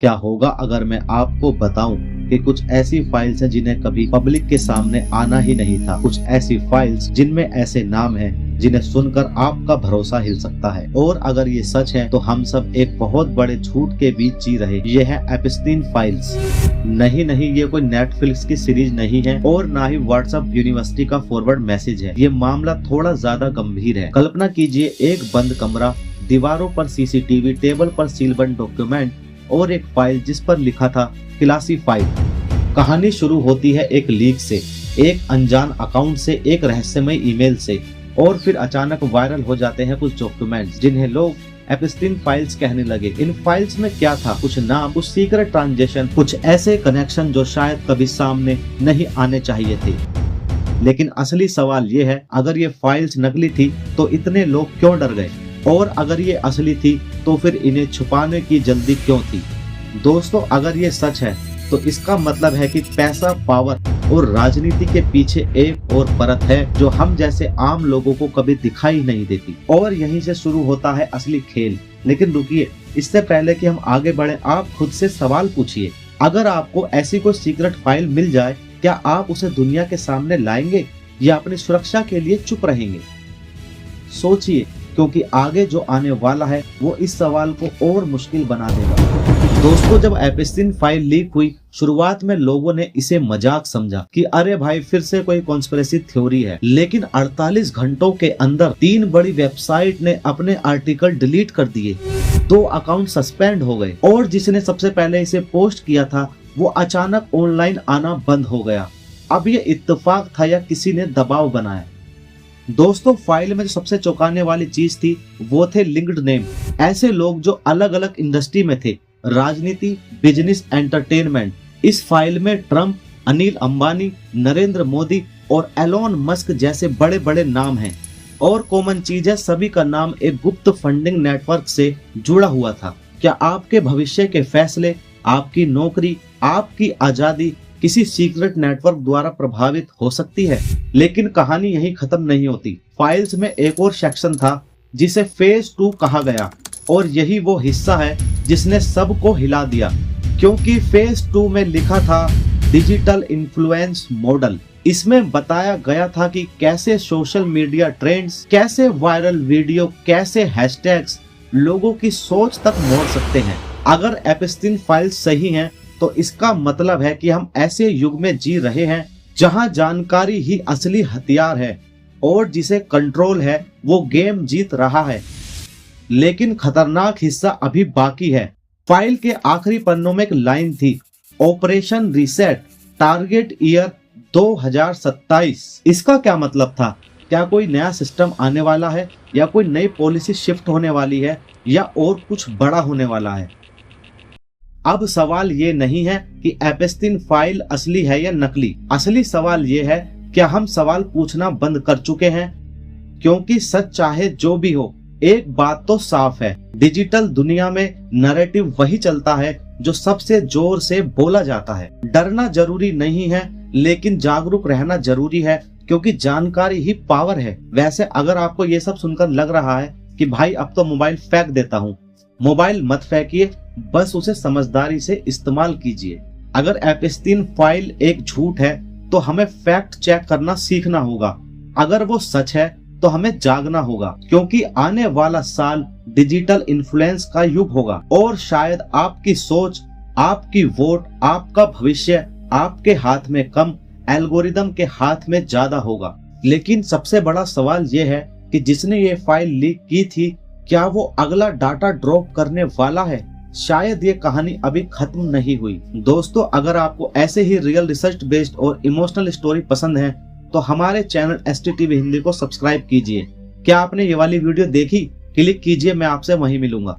क्या होगा अगर मैं आपको बताऊं कि कुछ ऐसी फाइल्स हैं जिन्हें कभी पब्लिक के सामने आना ही नहीं था। कुछ ऐसी फाइल्स जिनमें ऐसे नाम हैं जिन्हें सुनकर आपका भरोसा हिल सकता है। और अगर ये सच है तो हम सब एक बहुत बड़े झूठ के बीच जी रहे। ये है एप्स्टीन फाइल्स। नहीं, ये कोई नेटफ्लिक्स की सीरीज नहीं है और ना ही व्हाट्सएप यूनिवर्सिटी का फॉरवर्ड मैसेज है। ये मामला थोड़ा ज्यादा गंभीर है। कल्पना कीजिए एक बंद कमरा, दीवारों पर सीसीटीवी, टेबल पर सीलबंद डॉक्यूमेंट और एक फाइल जिस पर लिखा था क्लासिफाइड। कहानी शुरू होती है एक लीक से, एक अनजान अकाउंट से, एक रहस्यमय ईमेल से, और फिर अचानक वायरल हो जाते हैं कुछ डॉक्यूमेंट्स जिन्हें लोग एप्स्टीन फाइल्स कहने लगे। इन फाइल्स में क्या था? कुछ नाम, कुछ सीक्रेट ट्रांजैक्शन, कुछ ऐसे कनेक्शन जो शायद कभी सामने नहीं आने चाहिए थे। लेकिन असली सवाल ये है, अगर ये फाइल्स नकली थी तो इतने लोग क्यों डर गए? और अगर ये असली थी तो फिर इन्हें छुपाने की जल्दी क्यों थी? दोस्तों, अगर ये सच है तो इसका मतलब है कि पैसा, पावर और राजनीति के पीछे एक और परत है जो हम जैसे आम लोगों को कभी दिखाई नहीं देती। और यहीं से शुरू होता है असली खेल। लेकिन रुकिए, इससे पहले कि हम आगे बढ़े, आप खुद से सवाल पूछिए। अगर आपको ऐसी कोई सीक्रेट फाइल मिल जाए, क्या आप उसे दुनिया के सामने लाएंगे या अपनी सुरक्षा के लिए चुप रहेंगे? सोचिए, क्योंकि आगे जो आने वाला है वो इस सवाल को और मुश्किल बना देगा। दोस्तों, जब एप्स्टीन फाइल लीक हुई, शुरुआत में लोगों ने इसे मजाक समझा कि अरे भाई फिर से कोई कॉन्स्पिरेसी थ्योरी है। लेकिन 48 घंटों के अंदर 3 बड़ी वेबसाइट ने अपने आर्टिकल डिलीट कर दिए, 2 अकाउंट सस्पेंड हो गए और जिसने सबसे पहले इसे पोस्ट किया था वो अचानक ऑनलाइन आना बंद हो गया। अब ये इत्तेफाक था या किसी ने दबाव बनाया? दोस्तों, फाइल में जो सबसे चौंकाने वाली चीज थी वो थे लिंक्ड नेम। ऐसे लोग जो अलग अलग इंडस्ट्री में थे, राजनीति, बिजनेस, एंटरटेनमेंट। इस फाइल में ट्रम्प, अनिल अंबानी, नरेंद्र मोदी और एलोन मस्क जैसे बड़े बड़े नाम हैं। और कॉमन चीज है, सभी का नाम एक गुप्त फंडिंग नेटवर्क से जुड़ा हुआ था। क्या आपके भविष्य के फैसले, आपकी नौकरी, आपकी आजादी किसी सीक्रेट नेटवर्क द्वारा प्रभावित हो सकती है? लेकिन कहानी यही खत्म नहीं होती। फाइल्स में एक और सेक्शन था जिसे फेज 2 कहा गया, और यही वो हिस्सा है जिसने सबको हिला दिया, क्योंकि फेज 2 में लिखा था डिजिटल इन्फ्लुएंस मॉडल। इसमें बताया गया था कि कैसे सोशल मीडिया ट्रेंड्स, कैसे वायरल वीडियो, कैसे हैशटैग्स लोगों की सोच तक मोड़ सकते हैं। अगर एप्स्टीन फाइल्स सही हैं तो इसका मतलब है कि हम ऐसे युग में जी रहे हैं जहां जानकारी ही असली हथियार है और जिसे कंट्रोल है वो गेम जीत रहा है। लेकिन खतरनाक हिस्सा अभी बाकी है। फाइल के आखिरी पन्नों में एक लाइन थी, ऑपरेशन रीसेट, टारगेट ईयर 2027। इसका क्या मतलब था? क्या कोई नया सिस्टम आने वाला है, या कोई नई पॉलिसी शिफ्ट होने वाली है, या और कुछ बड़ा होने वाला है? अब सवाल ये नहीं है कि एप्स्टीन फाइल असली है या नकली। असली सवाल ये है, क्या हम सवाल पूछना बंद कर चुके हैं? क्योंकि सच चाहे जो भी हो, एक बात तो साफ है, डिजिटल दुनिया में नैरेटिव वही चलता है जो सबसे जोर से बोला जाता है। डरना जरूरी नहीं है, लेकिन जागरूक रहना जरूरी है, क्योंकि जानकारी ही पावर है। वैसे अगर आपको ये सब सुनकर लग रहा है कि भाई अब तो मोबाइल फेंक देता हूँ, मोबाइल मत फेंकिए, बस उसे समझदारी से इस्तेमाल कीजिए। अगर एप्स्टीन फाइल एक झूठ है तो हमें फैक्ट चेक करना सीखना होगा। अगर वो सच है तो हमें जागना होगा, क्योंकि आने वाला साल डिजिटल इन्फ्लुएंस का युग होगा और शायद आपकी सोच, आपकी वोट, आपका भविष्य आपके हाथ में कम, एल्गोरिदम के हाथ में ज्यादा होगा। लेकिन सबसे बड़ा सवाल ये है कि जिसने ये फाइल लीक की थी, क्या वो अगला डाटा ड्रॉप करने वाला है? शायद ये कहानी अभी खत्म नहीं हुई। दोस्तों, अगर आपको ऐसे ही रियल रिसर्च बेस्ड और इमोशनल स्टोरी पसंद है तो हमारे चैनल STTV हिंदी को सब्सक्राइब कीजिए। क्या आपने ये वाली वीडियो देखी? क्लिक कीजिए, मैं आपसे वहीं मिलूंगा।